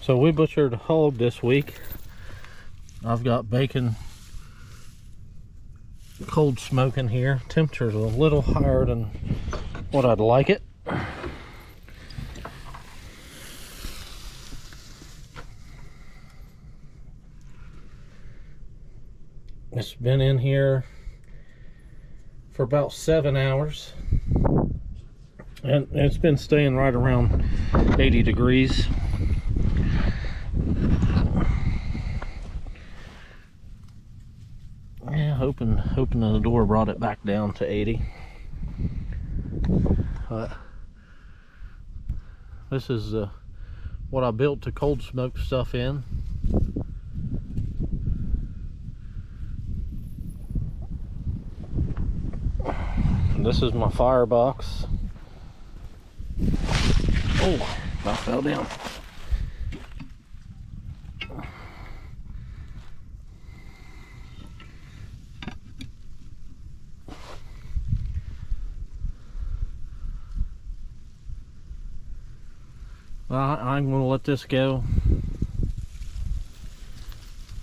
So we butchered a hog this week. I've got bacon cold smoking here. Temperature's a little higher than what I'd like it. It's been in here for about 7 hours. And it's been staying right around 80 degrees. Yeah, hoping the door brought it back down to 80. This is what I built to cold smoke stuff in. And this is my firebox. Oh, I fell down. Well, I'm going to let this go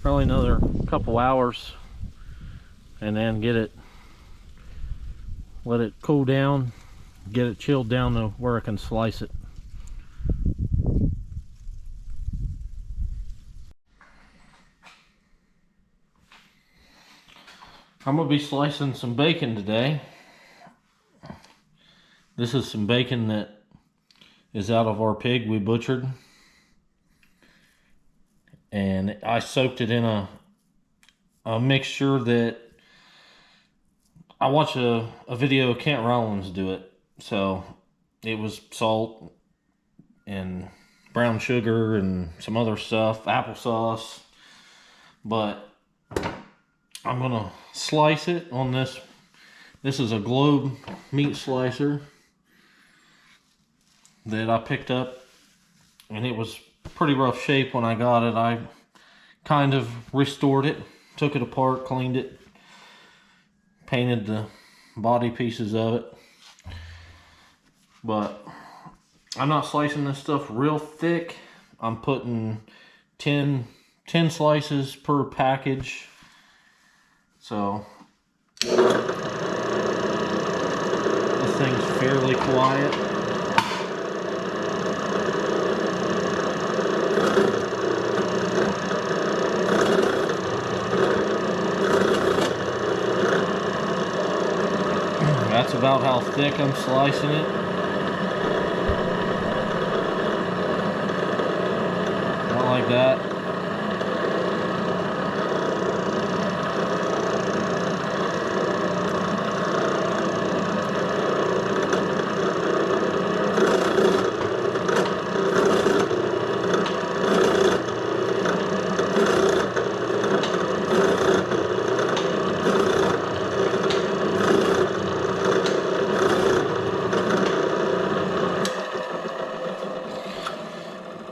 probably another couple hours and then let it cool down, get it chilled down to where I can slice it. I'm going to be slicing some bacon today. This is some bacon that is out of our pig we butchered. And I soaked it in a mixture that I watched a video of Kent Rollins do it. So it was salt and brown sugar and some other stuff, applesauce. But I'm gonna slice it on this. This is a Globe meat slicer that I picked up, and it was pretty rough shape when I got it. I kind of restored it, took it apart, cleaned it, painted the body pieces of it. But I'm not slicing this stuff real thick. I'm putting 10 slices per package. So this thing's fairly quiet. That's about how thick I'm slicing it. Not like that.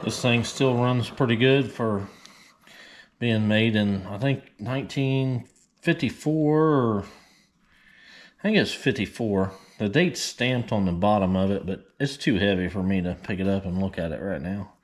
This thing still runs pretty good for being made in, I think, 1954, or I think it's 54. The date's stamped on the bottom of it, but it's too heavy for me to pick it up and look at it right now.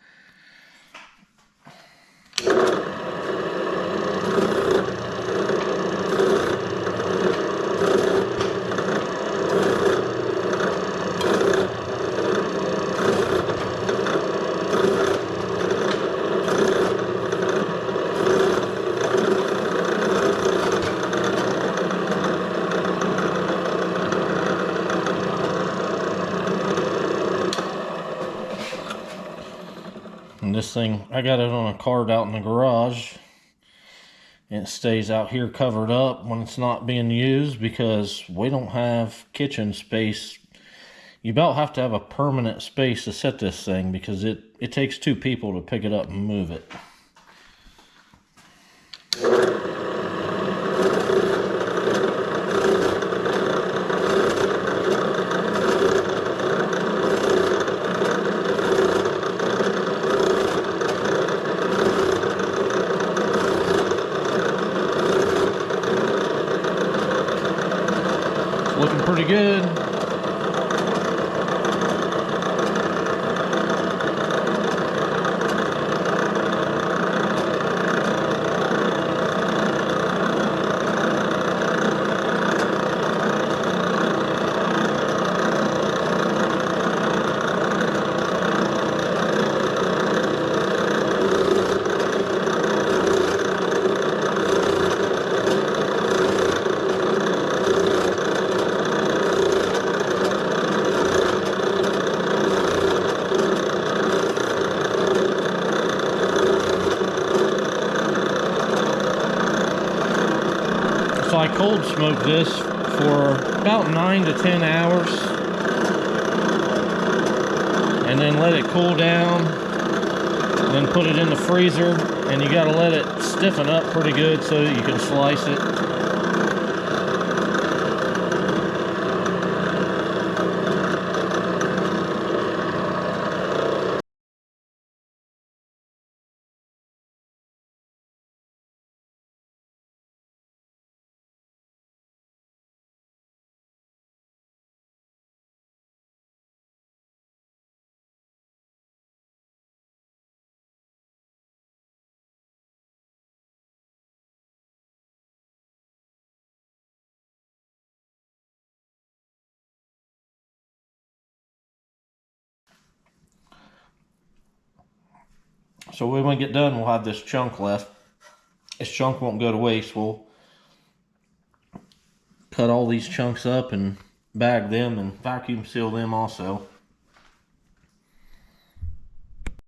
And this thing, I got it on a cart out in the garage, and it stays out here covered up when it's not being used because we don't have kitchen space. You about have to have a permanent space to set this thing because it takes 2 people to pick it up and move it. Looking pretty good. So I cold smoked this for about 9 to 10 hours, and then let it cool down, then put it in the freezer, and you gotta let it stiffen up pretty good so that you can slice it. So when we get done, we'll have this chunk left. This chunk won't go to waste. We'll cut all these chunks up and bag them and vacuum seal them also.